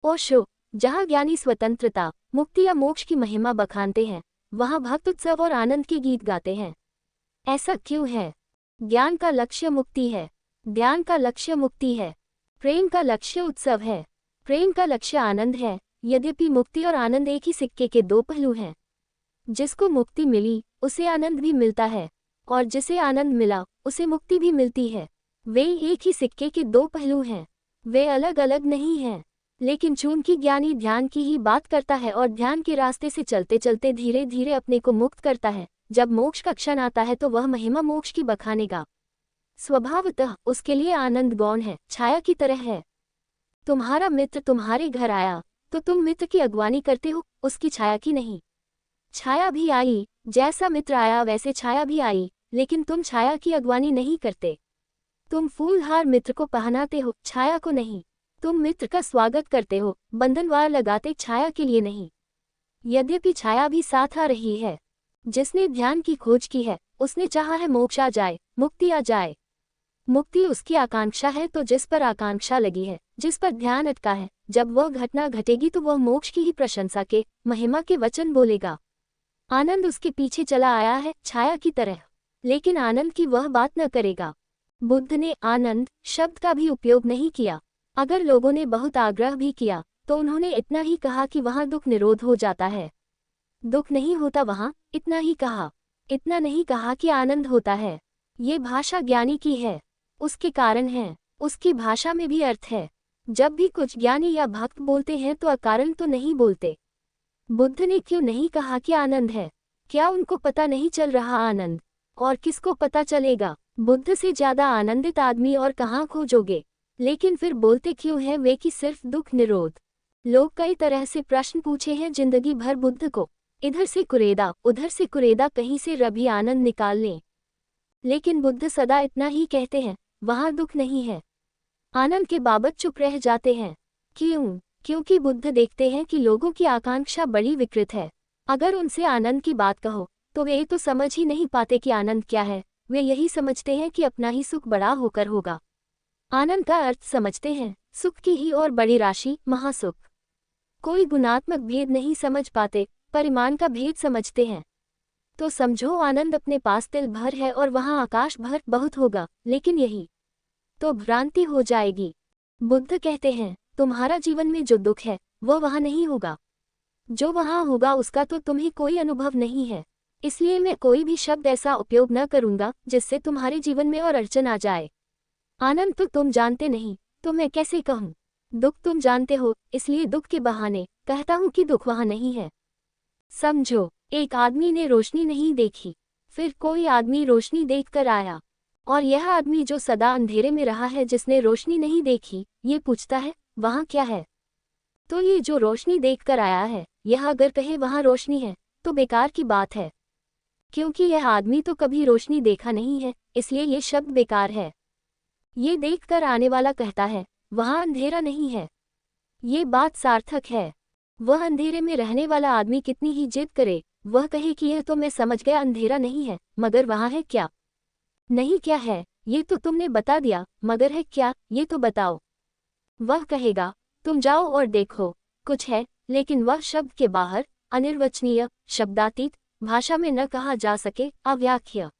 ओशो, जहाँ ज्ञानी स्वतंत्रता, मुक्ति या मोक्ष की महिमा बखानते हैं, वहाँ भक्त उत्सव और आनंद के गीत गाते हैं। ऐसा क्यों है? ज्ञान का लक्ष्य मुक्ति है, ध्यान का लक्ष्य मुक्ति है, प्रेम का लक्ष्य उत्सव है, प्रेम का लक्ष्य आनंद है। यद्यपि मुक्ति और आनंद एक ही सिक्के के दो पहलू हैं। जिसको मुक्ति मिली उसे आनंद भी मिलता है, और जिसे आनंद मिला उसे मुक्ति भी मिलती है। वे एक ही सिक्के के दो पहलू हैं, वे अलग अलग नहीं हैं। लेकिन चूंकि ज्ञानी ध्यान की ही बात करता है और ध्यान के रास्ते से चलते चलते धीरे धीरे अपने को मुक्त करता है, जब मोक्ष का क्षण आता है तो वह महिमा मोक्ष की बखानेगा। स्वभावतः उसके लिए आनंद गौण है, छाया की तरह है। तुम्हारा मित्र तुम्हारे घर आया तो तुम मित्र की अगवानी करते हो, उसकी छाया की नहीं। छाया भी आई, जैसा मित्र आया वैसे छाया भी आई, लेकिन तुम छाया की अगवानी नहीं करते। तुम फूलहार मित्र को पहनाते हो, छाया को नहीं। तुम मित्र का स्वागत करते हो, बंधनवार लगाते, छाया के लिए नहीं। यद्यपि छाया भी साथ आ रही है। जिसने ध्यान की खोज की है उसने चाहा है मोक्ष आ जाए, मुक्ति आ जाए। मुक्ति उसकी आकांक्षा है, तो जिस पर आकांक्षा लगी है, जिस पर ध्यान अटका है, जब वह घटना घटेगी तो वह मोक्ष की ही प्रशंसा के, महिमा के वचन बोलेगा। आनंद उसके पीछे चला आया है, छाया की तरह, लेकिन आनंद की वह बात न करेगा। बुद्ध ने आनंद शब्द का भी उपयोग नहीं किया। अगर लोगों ने बहुत आग्रह भी किया तो उन्होंने इतना ही कहा कि वहां दुख निरोध हो जाता है। दुख नहीं होता वहां, इतना ही कहा। इतना नहीं कहा कि आनंद होता है। ये भाषा ज्ञानी की है, उसके कारण है, उसकी भाषा में भी अर्थ है। जब भी कुछ ज्ञानी या भक्त बोलते हैं तो अकारण तो नहीं बोलते। बुद्ध ने क्यों नहीं कहा कि आनंद है? क्या उनको पता नहीं चल रहा आनंद? और किसको पता चलेगा? बुद्ध से ज्यादा आनंदित आदमी और कहाँ खोजोगे? लेकिन फिर बोलते क्यों हैं वे कि सिर्फ दुख निरोध? लोग कई तरह से प्रश्न पूछे हैं जिंदगी भर बुद्ध को, इधर से कुरेदा उधर से कुरेदा, कहीं से रभी आनंद निकाल लें। लेकिन बुद्ध सदा इतना ही कहते हैं, वहां दुख नहीं है। आनंद के बाबत चुप रह जाते हैं। क्यों? क्योंकि बुद्ध देखते हैं कि लोगों की आकांक्षा बड़ी विकृत है। अगर उनसे आनंद की बात कहो तो वे तो समझ ही नहीं पाते कि आनंद क्या है। वे यही समझते हैं कि अपना ही सुख बड़ा होकर होगा। आनंद का अर्थ समझते हैं सुख की ही और बड़ी राशि, महासुख। कोई गुणात्मक भेद नहीं समझ पाते, परिमाण का भेद समझते हैं। तो समझो आनंद अपने पास तिल भर है और वहां आकाश भर बहुत होगा, लेकिन यही तो भ्रांति हो जाएगी। बुद्ध कहते हैं तुम्हारा जीवन में जो दुख है वो वहां नहीं होगा। जो वहां होगा उसका तो तुम्हें कोई अनुभव नहीं है। इसलिए मैं कोई भी शब्द ऐसा उपयोग न करूंगा जिससे तुम्हारे जीवन में और अड़चन आ जाए। आनंद तो तुम जानते नहीं, तो मैं कैसे कहूँ? दुख तुम जानते हो, इसलिए दुख के बहाने कहता हूँ कि दुख वहां नहीं है। समझो, एक आदमी ने रोशनी नहीं देखी, फिर कोई आदमी रोशनी देखकर आया, और यह आदमी जो सदा अंधेरे में रहा है, जिसने रोशनी नहीं देखी, ये पूछता है वहां क्या है? तो ये जो रोशनी देखकर आया है, यह अगर कहे वहां रोशनी है तो बेकार की बात है, क्योंकि यह आदमी तो कभी रोशनी देखा नहीं है, इसलिए ये शब्द बेकार है। ये देखकर आने वाला कहता है वहां अंधेरा नहीं है, ये बात सार्थक है। वह अंधेरे में रहने वाला आदमी कितनी ही जिद करे, वह कहे कि यह तो मैं समझ गया अंधेरा नहीं है, मगर वहां है क्या? नहीं क्या है, ये तो तुमने बता दिया, मगर है क्या, ये तो बताओ। वह कहेगा तुम जाओ और देखो, कुछ है, लेकिन वह शब्द के बाहर, अनिर्वचनीय, शब्दातीत, भाषा में न कहा जा सके, अव्याख्या।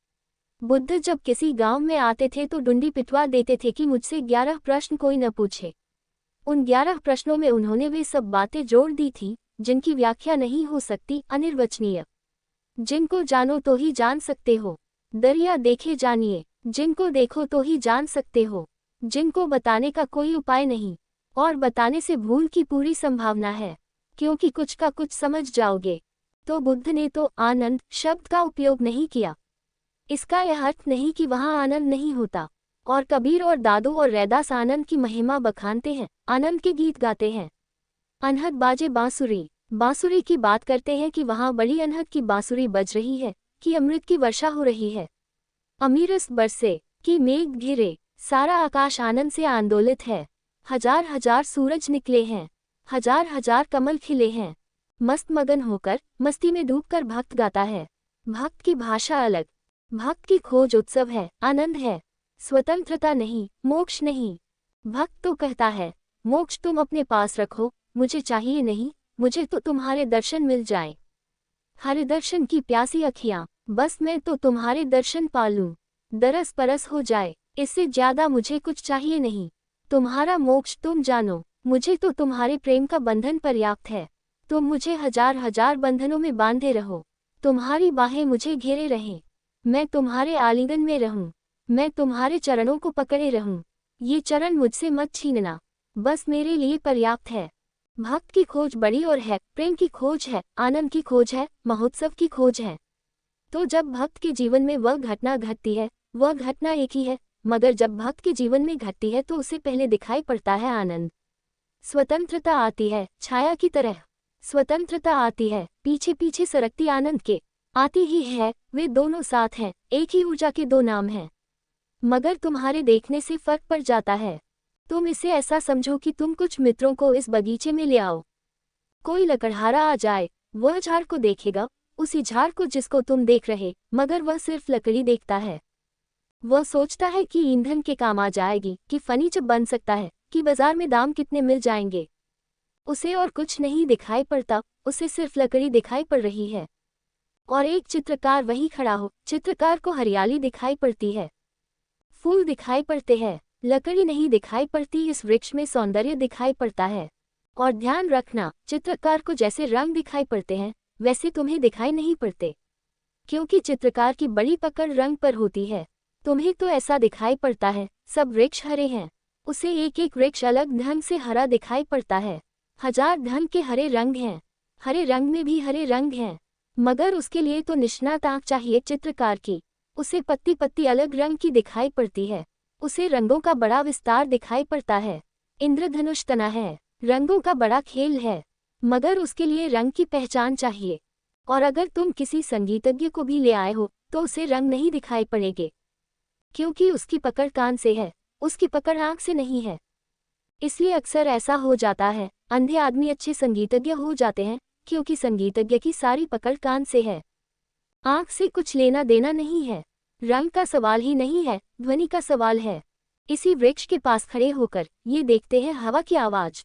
बुद्ध जब किसी गांव में आते थे तो डुंडी पिटवा देते थे कि मुझसे 11 प्रश्न कोई न पूछे। उन 11 प्रश्नों में उन्होंने वे सब बातें जोड़ दी थी जिनकी व्याख्या नहीं हो सकती, अनिर्वचनीय। जिनको जानो तो ही जान सकते हो, दरिया देखे जानिए, जिनको देखो तो ही जान सकते हो, जिनको बताने का कोई उपाय नहीं, और बताने से भूल की पूरी संभावना है, क्योंकि कुछ का कुछ समझ जाओगे। तो बुद्ध ने तो आनंद शब्द का उपयोग नहीं किया। इसका यह अर्थ नहीं कि वहां आनंद नहीं होता। और कबीर और दादू और रैदास आनंद की महिमा बखानते हैं, आनंद के गीत गाते हैं। अनहद बाजे बांसुरी, बांसुरी की बात करते हैं कि वहां बड़ी अनहद की बांसुरी बज रही है, कि अमृत की वर्षा हो रही है, अमीरस बरसे, कि मेघ घिरे, सारा आकाश आनंद से आंदोलित है, हजार हजार सूरज निकले हैं, हजार हजार कमल खिले हैं। मस्त मगन होकर, मस्ती में डूबकर भक्त गाता है। भक्त की भाषा अलग, भक्त की खोज उत्सव है, आनंद है, स्वतंत्रता नहीं, मोक्ष नहीं। भक्त तो कहता है मोक्ष तुम अपने पास रखो, मुझे चाहिए नहीं, मुझे तो तुम्हारे दर्शन मिल जाए। हरे दर्शन की प्यासी अखियां, बस मैं तो तुम्हारे दर्शन पालूं। दरस परस हो जाए, इससे ज्यादा मुझे कुछ चाहिए नहीं। तुम्हारा मोक्ष तुम जानो, मुझे तो तुम्हारे प्रेम का बंधन पर्याप्त है। तुम मुझे हजार हजार बंधनों में बांधे रहो, तुम्हारी बाहें मुझे घेरे रहें, मैं तुम्हारे आलिंगन में रहूं, मैं तुम्हारे चरणों को पकड़े रहूं। ये चरण मुझसे मत छीनना, बस मेरे लिए पर्याप्त है। भक्त की खोज बड़ी और है, प्रेम की खोज है, आनंद की खोज है, महोत्सव की खोज है। तो जब भक्त के जीवन में वह घटना घटती है, वह घटना एक ही है, मगर जब भक्त के जीवन में घटती है तो उसे पहले दिखाई पड़ता है आनंद। स्वतंत्रता आती है छाया की तरह, स्वतंत्रता आती है पीछे पीछे सरकती आनंद के, आती ही है, वे दोनों साथ हैं, एक ही ऊर्जा के दो नाम हैं। मगर तुम्हारे देखने से फर्क पड़ जाता है। तुम इसे ऐसा समझो कि तुम कुछ मित्रों को इस बगीचे में ले आओ। कोई लकड़हारा आ जाए, वह झाड़ को देखेगा, उसी झाड़ को जिसको तुम देख रहे, मगर वह सिर्फ लकड़ी देखता है। वह सोचता है कि ईंधन के काम आ जाएगी, कि फर्नीचर बन सकता है, कि बाजार में दाम कितने मिल जाएंगे। उसे और कुछ नहीं दिखाई पड़ता, उसे सिर्फ लकड़ी दिखाई पड़ रही है। और एक चित्रकार वहीं खड़ा हो, चित्रकार को हरियाली दिखाई पड़ती है, फूल दिखाई पड़ते हैं, लकड़ी नहीं दिखाई पड़ती। इस वृक्ष में सौंदर्य दिखाई पड़ता है। और ध्यान रखना, चित्रकार को जैसे रंग दिखाई पड़ते हैं, वैसे तुम्हें दिखाई नहीं पड़ते, क्योंकि चित्रकार की बड़ी पकड़ रंग पर होती है। तुम्हें तो ऐसा दिखाई पड़ता है सब वृक्ष हरे हैं, उसे एक एक वृक्ष अलग ढंग से हरा दिखाई पड़ता है। हजार ढंग के हरे रंग हैं, हरे रंग में भी हरे रंग हैं, मगर उसके लिए तो निष्णात आंख चाहिए चित्रकार की। उसे पत्ती पत्ती अलग रंग की दिखाई पड़ती है, उसे रंगों का बड़ा विस्तार दिखाई पड़ता है। इंद्रधनुष तना है, रंगों का बड़ा खेल है, मगर उसके लिए रंग की पहचान चाहिए। और अगर तुम किसी संगीतज्ञ को भी ले आए हो तो उसे रंग नहीं दिखाई पड़ेंगे, क्योंकि उसकी पकड़ कान से है, उसकी पकड़ आंख से नहीं है। इसलिए अक्सर ऐसा हो जाता है, अंधे आदमी अच्छे संगीतज्ञ हो जाते हैं, क्योंकि संगीतज्ञ की सारी पकड़ कान से है, आंख से कुछ लेना देना नहीं है। रंग का सवाल ही नहीं है, ध्वनि का सवाल है। इसी वृक्ष के पास खड़े होकर ये देखते हैं हवा की आवाज,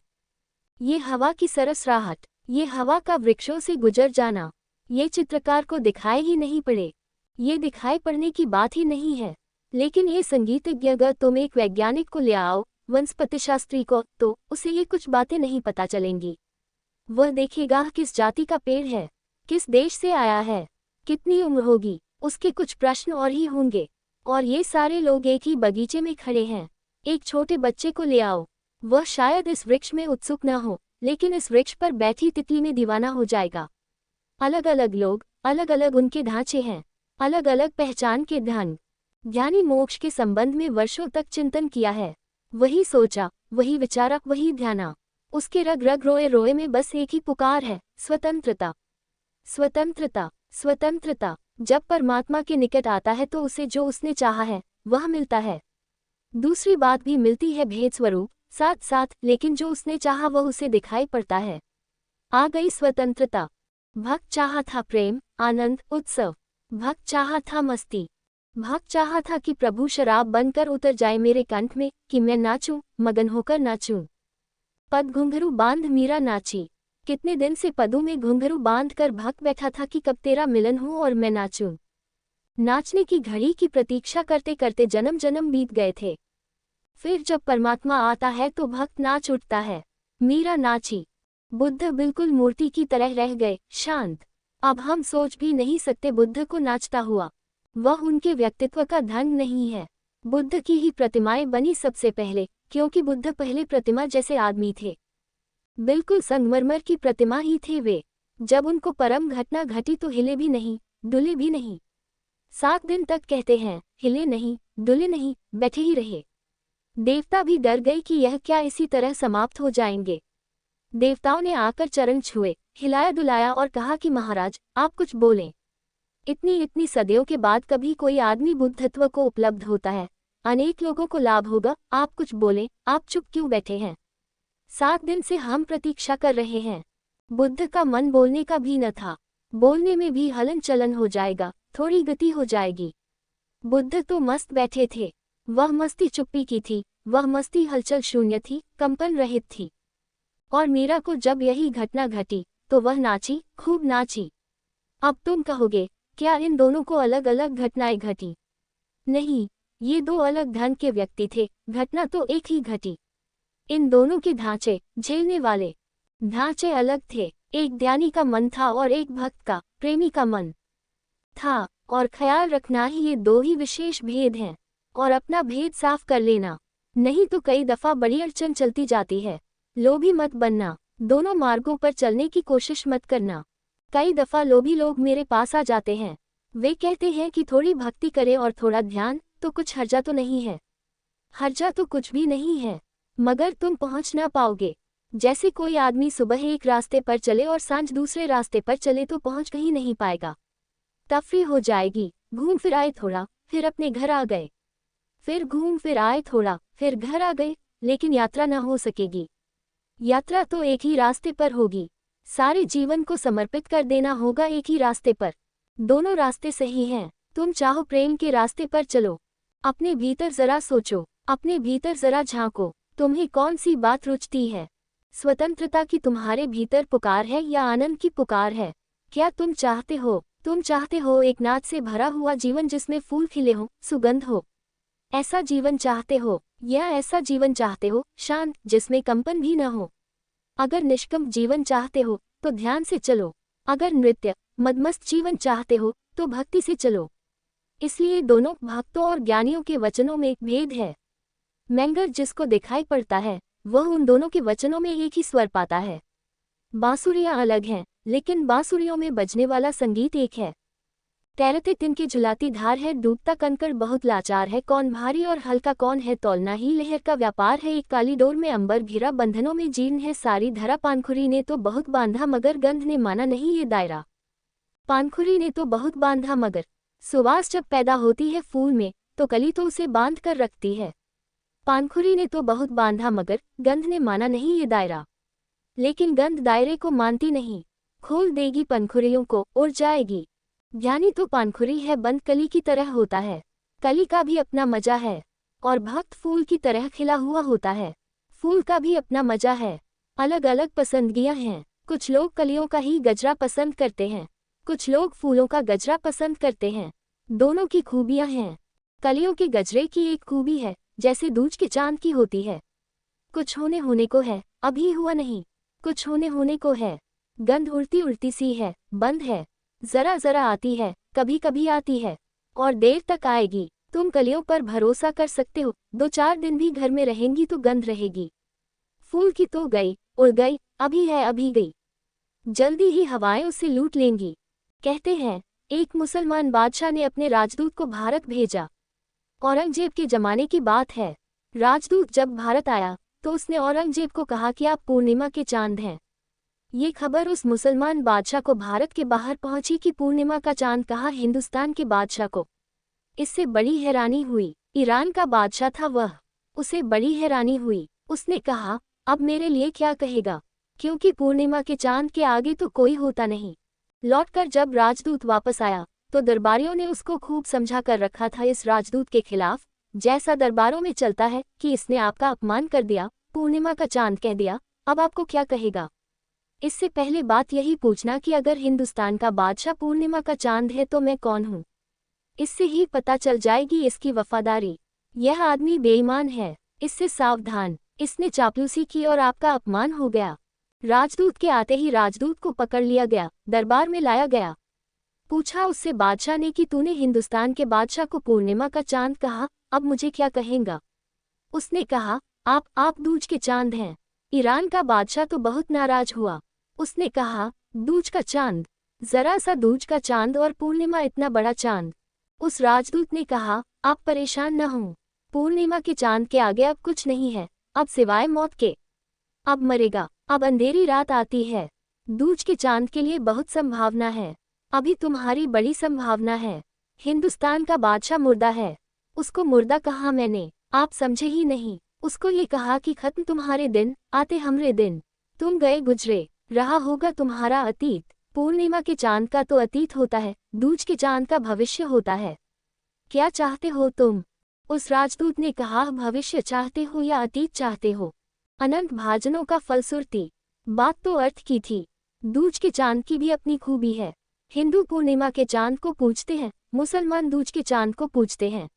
ये हवा की सरसराहट, ये हवा का वृक्षों से गुजर जाना, ये चित्रकार को दिखाई ही नहीं पड़े, ये दिखाई पड़ने की बात ही नहीं है। लेकिन ये संगीतज्ञ, अगर तुम एक वैज्ञानिक को ले आओ, वनस्पतिशास्त्री को, तो उसे ये कुछ बातें नहीं पता चलेंगी। वह देखेगा किस जाति का पेड़ है, किस देश से आया है, कितनी उम्र होगी, उसके कुछ प्रश्न और ही होंगे। और ये सारे लोग एक ही बगीचे में खड़े हैं। एक छोटे बच्चे को ले आओ, वह शायद इस वृक्ष में उत्सुक न हो, लेकिन इस वृक्ष पर बैठी तितली में दीवाना हो जाएगा। अलग अलग लोग, अलग अलग उनके ढांचे हैं, अलग अलग पहचान के ढंग। ज्ञानी मोक्ष के संबंध में वर्षों तक चिंतन किया है, वही सोचा, वही विचारा, वही ध्याना। उसके रग रग रोए रोए में बस एक ही पुकार है, स्वतंत्रता, स्वतंत्रता, स्वतंत्रता। जब परमात्मा के निकट आता है तो उसे जो उसने चाहा है वह मिलता है। दूसरी बात भी मिलती है भेद स्वरूप साथ साथ, लेकिन जो उसने चाहा वह उसे दिखाई पड़ता है। आ गई स्वतंत्रता। भक्त चाहा था प्रेम, आनंद, उत्सव। भक्त चाहा था मस्ती। भक्त चाहा था कि प्रभु शराब बनकर उतर जाए मेरे कंठ में, कि मैं नाचूं, मगन होकर नाचूं। पद घुंघरू बांध मीरा नाची। कितने दिन से पदों में घुंघरू बांध कर भक्त बैठा था कि कब तेरा मिलन हो और मैं नाचूं। नाचने की घड़ी की प्रतीक्षा करते करते जन्म जन्म बीत गए थे। फिर जब परमात्मा आता है तो भक्त नाच उठता है। मीरा नाची। बुद्ध बिल्कुल मूर्ति की तरह रह गए, शांत। अब हम सोच भी नहीं सकते बुद्ध को नाचता हुआ। वह उनके व्यक्तित्व का ढंग नहीं है। बुद्ध की ही प्रतिमाएं बनी सबसे पहले, क्योंकि बुद्ध पहले प्रतिमा जैसे आदमी थे, बिल्कुल संगमरमर की प्रतिमा ही थे वे। जब उनको परम घटना घटी तो हिले भी नहीं, डुले भी नहीं। 7 दिन तक कहते हैं, हिले नहीं, डुले नहीं, बैठे ही रहे। देवता भी डर गए कि यह क्या इसी तरह समाप्त हो जाएंगे। देवताओं ने आकर चरण छुए, हिलाया डुलाया और कहा कि महाराज आप कुछ बोलें। इतनी इतनी सदियों के बाद कभी कोई आदमी बुद्धत्व को उपलब्ध होता है, अनेक लोगों को लाभ होगा, आप कुछ बोलें, आप चुप क्यों बैठे हैं? 7 दिन से हम प्रतीक्षा कर रहे हैं। बुद्ध का मन बोलने का भी न था, बोलने में भी हलन चलन हो जाएगा, थोड़ी गति हो जाएगी। बुद्ध तो मस्त बैठे थे। वह मस्ती चुप्पी की थी, वह मस्ती हलचल शून्य थी, कंपन रहित थी। और मीरा को जब यही घटना घटी तो वह नाची, खूब नाची। अब तुम कहोगे, क्या इन दोनों को अलग अलग घटनाएं घटी? नहीं, ये दो अलग ढंग के व्यक्ति थे, घटना तो एक ही घटी। इन दोनों के ढांचे, झेलने वाले ढांचे अलग थे। एक ज्ञानी का मन था और एक भक्त का, प्रेमी का मन था। और ख्याल रखना ही ये दो ही विशेष भेद हैं। और अपना भेद साफ कर लेना, नहीं तो कई दफा बड़ी अड़चन चलती जाती है। लोभी मत बनना, दोनों मार्गों पर चलने की कोशिश मत करना। कई दफा लोभी लोग मेरे पास आ जाते हैं, वे कहते हैं कि थोड़ी भक्ति करें और थोड़ा ध्यान, तो कुछ हर्जा तो नहीं है। हर्जा तो कुछ भी नहीं है, मगर तुम पहुंच ना पाओगे। जैसे कोई आदमी सुबह एक रास्ते पर चले और सांझ दूसरे रास्ते पर चले तो पहुंच कहीं नहीं पाएगा। तफरी हो जाएगी, घूम फिर आए थोड़ा, फिर अपने घर आ गए, फिर घूम फिर आए थोड़ा, फिर घर आ गए, लेकिन यात्रा ना हो सकेगी। यात्रा तो एक ही रास्ते पर होगी, सारे जीवन को समर्पित कर देना होगा एक ही रास्ते पर। दोनों रास्ते सही हैं, तुम चाहो प्रेम के रास्ते पर चलो। अपने भीतर जरा सोचो, अपने भीतर जरा झांको, तुम्हें कौन सी बात रुचती है? स्वतंत्रता की तुम्हारे भीतर पुकार है या आनंद की पुकार है? क्या तुम चाहते हो एक नाच से भरा हुआ जीवन जिसमें फूल खिले हो, सुगंध हो? ऐसा जीवन चाहते हो, या ऐसा जीवन चाहते हो शांत, जिसमें कंपन भी न हो? अगर निष्कंप जीवन चाहते हो तो ध्यान से चलो, अगर नृत्य मदमस्त जीवन चाहते हो तो भक्ति से चलो। इसलिए दोनों भक्तों और ज्ञानियों के वचनों में एक भेद है। मैंगर जिसको दिखाई पड़ता है वह उन दोनों के वचनों में एक ही स्वर पाता है। बांसुरियां अलग हैं, लेकिन बांसुरियों में बजने वाला संगीत एक है। तैरते तिनके झुलाती धार है, डूबता कंकड़ बहुत लाचार है, कौन भारी और हल्का कौन है तौलना ही लहर का व्यापार है। एक काली डोर में अंबर घिरा, बंधनों में जीर्ण है सारी धरा, पानखुरी ने तो बहुत बांधा मगर गंध ने माना नहीं ये दायरा। पानखुरी ने तो बहुत बांधा मगर सुवास जब पैदा होती है फूल में तो कली तो उसे बांध कर रखती है। पानखुरी ने तो बहुत बांधा मगर गंध ने माना नहीं ये दायरा। लेकिन गंध दायरे को मानती नहीं, खोल देगी पंखुरियों को, उड़ जाएगी। ज्ञानी तो पानखुरी है, बंद कली की तरह होता है। कली का भी अपना मजा है, और भक्त फूल की तरह खिला हुआ होता है। फूल का भी अपना मजा है, अलग अलग पसंदगियां हैं। कुछ लोग कलियों का ही गजरा पसंद करते हैं, कुछ लोग फूलों का गजरा पसंद करते हैं। दोनों की खूबियां हैं। कलियों के गजरे की एक खूबी है, जैसे दूज के चांद की होती है, कुछ होने को है, अभी हुआ नहीं। कुछ होने को है, गंध उड़ती उड़ती सी है, बंद है, जरा जरा आती है, कभी कभी आती है, और देर तक आएगी। तुम कलियों पर भरोसा कर सकते हो, 2-4 दिन भी घर में रहेंगी तो गंध रहेगी। फूल की तो गई, उड़ गई, अभी है अभी गई, जल्दी ही हवाएं उसे लूट लेंगी। कहते हैं एक मुसलमान बादशाह ने अपने राजदूत को भारत भेजा। औरंगजेब के जमाने की बात है। राजदूत जब भारत आया तो उसने औरंगजेब को कहा कि आप पूर्णिमा के चांद हैं। ये खबर उस मुसलमान बादशाह को भारत के बाहर पहुंची कि पूर्णिमा का चांद कहा हिंदुस्तान के बादशाह को। इससे बड़ी हैरानी हुई। ईरान का बादशाह था वह, उसे बड़ी हैरानी हुई। उसने कहा अब मेरे लिए क्या कहेगा, क्योंकि पूर्णिमा के चांद के आगे तो कोई होता नहीं। लौटकर जब राजदूत वापस आया तो दरबारियों ने उसको खूब समझा कर रखा था इस राजदूत के खिलाफ, जैसा दरबारों में चलता है कि इसने आपका अपमान कर दिया, पूर्णिमा का चांद कह दिया, अब आपको क्या कहेगा। इससे पहले बात यही पूछना कि अगर हिंदुस्तान का बादशाह पूर्णिमा का चांद है तो मैं कौन हूँ। इससे ही पता चल जाएगी इसकी वफादारी। यह आदमी बेईमान है, इससे सावधान, इसने चापलूसी की और आपका अपमान हो गया। राजदूत के आते ही राजदूत को पकड़ लिया गया, दरबार में लाया गया। पूछा उससे बादशाह ने कि तूने हिंदुस्तान के बादशाह को पूर्णिमा का चांद कहा, अब मुझे क्या कहेगा। उसने कहा आप दूज के चांद हैं। ईरान का बादशाह तो बहुत नाराज हुआ। उसने कहा दूज का चांद, जरा सा दूज का चांद और पूर्णिमा इतना बड़ा चांद। उस राजदूत ने कहा आप परेशान न हों, पूर्णिमा के चांद के आगे अब कुछ नहीं है, अब सिवाय मौत के। अब मरेगा, अब अंधेरी रात आती है। दूज के चांद के लिए बहुत संभावना है, अभी तुम्हारी बड़ी संभावना है। हिंदुस्तान का बादशाह मुर्दा है, उसको मुर्दा कहा मैंने, आप समझे ही नहीं। उसको ये कहा कि खत्म तुम्हारे दिन, आते हमरे दिन, तुम गए गुजरे, रहा होगा तुम्हारा अतीत। पूर्णिमा के चांद का तो अतीत होता है, दूज के चांद का भविष्य होता है। क्या चाहते हो तुम। उस राजदूत ने कहा भविष्य चाहते हो या अतीत चाहते हो। अनंत भाजनों का फलश्रुति। बात तो अर्थ की थी। दूज के चांद की भी अपनी खूबी है। हिंदू पूर्णिमा के चांद को पूजते हैं, मुसलमान दूज के चांद को पूजते हैं।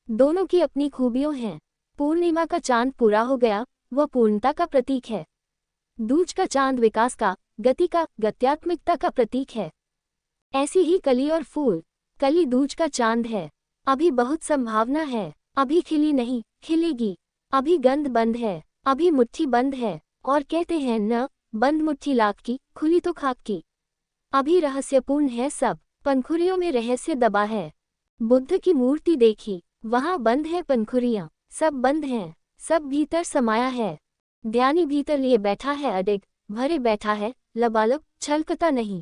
दोनों की अपनी खूबियों हैं। पूर्णिमा का चांद पूरा हो गया, वह पूर्णता का प्रतीक है। दूज का चांद विकास का, गति का, गत्यात्मकता का प्रतीक है। ऐसी ही कली और फूल। कली दूज का चांद है। अभी बहुत संभावना है, अभी खिली नहीं, खिलेगी। अभी गंध बंद है, अभी मुट्ठी बंद है, और कहते हैं न, बंद मुट्ठी लाख की, खुली तो खाक की। अभी रहस्यपूर्ण है सब, पंखुड़ियों में रहस्य दबा है। बुद्ध की मूर्ति देखी, वहां बंद है पंखुड़ियां, सब बंद हैं, सब भीतर समाया है। ध्यानी भीतर लिए बैठा है अडिग, भरे बैठा है, लबालब, छलकता नहीं।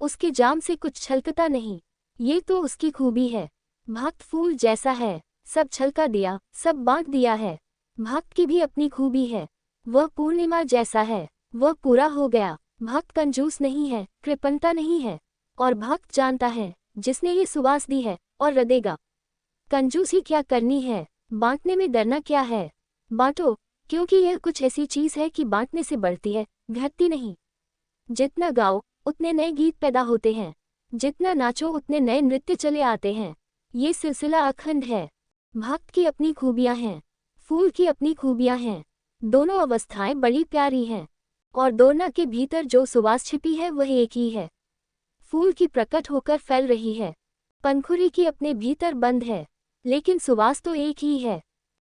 उसके जाम से कुछ छलकता नहीं, ये तो उसकी खूबी है। भक्त फूल जैसा है, सब छलका दिया, सब बांट दिया है। भक्त की भी अपनी खूबी है, वह पूर्णिमा जैसा है, वह पूरा हो गया। भक्त कंजूस नहीं है, कृपणता नहीं है, और भक्त जानता है जिसने ये सुवास दी है और रदेगा। कंजूसी क्या करनी है, बांटने में डरना क्या है। बांटो, क्योंकि यह कुछ ऐसी चीज है कि बांटने से बढ़ती है, घटती नहीं। जितना गाओ उतने नए गीत पैदा होते हैं, जितना नाचो उतने नए नृत्य चले आते हैं। ये सिलसिला अखंड है। भक्त की अपनी खूबियां हैं, फूल की अपनी खूबियां हैं। दोनों अवस्थाएं बड़ी प्यारी हैं, और दोनों के भीतर जो सुवास छिपी है वह एक ही है। फूल की प्रकट होकर फैल रही है, पंखुड़ी की अपने भीतर बंद है, लेकिन सुवास तो एक ही है।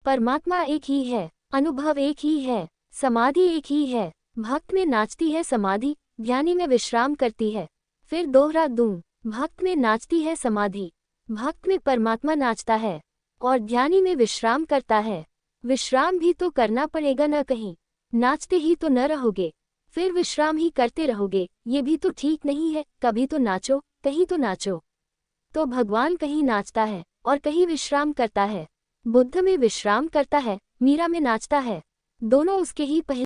परमात्मा एक ही है, अनुभव एक ही है, समाधि एक ही है। भक्त में नाचती है समाधि, ध्यानी में विश्राम करती है। फिर दोहरा दूं, भक्त में नाचती है समाधि, भक्त में परमात्मा नाचता है, और ध्यानी में विश्राम करता है। विश्राम भी तो करना पड़ेगा न, कहीं नाचते ही तो न रहोगे, फिर विश्राम ही करते रहोगे, ये भी तो ठीक नहीं है। कभी तो नाचो, कहीं तो नाचो। तो भगवान कहीं नाचता है और कहीं विश्राम करता है। बुद्ध में विश्राम करता है, मीरा में नाचता है। दोनों उसके ही पहले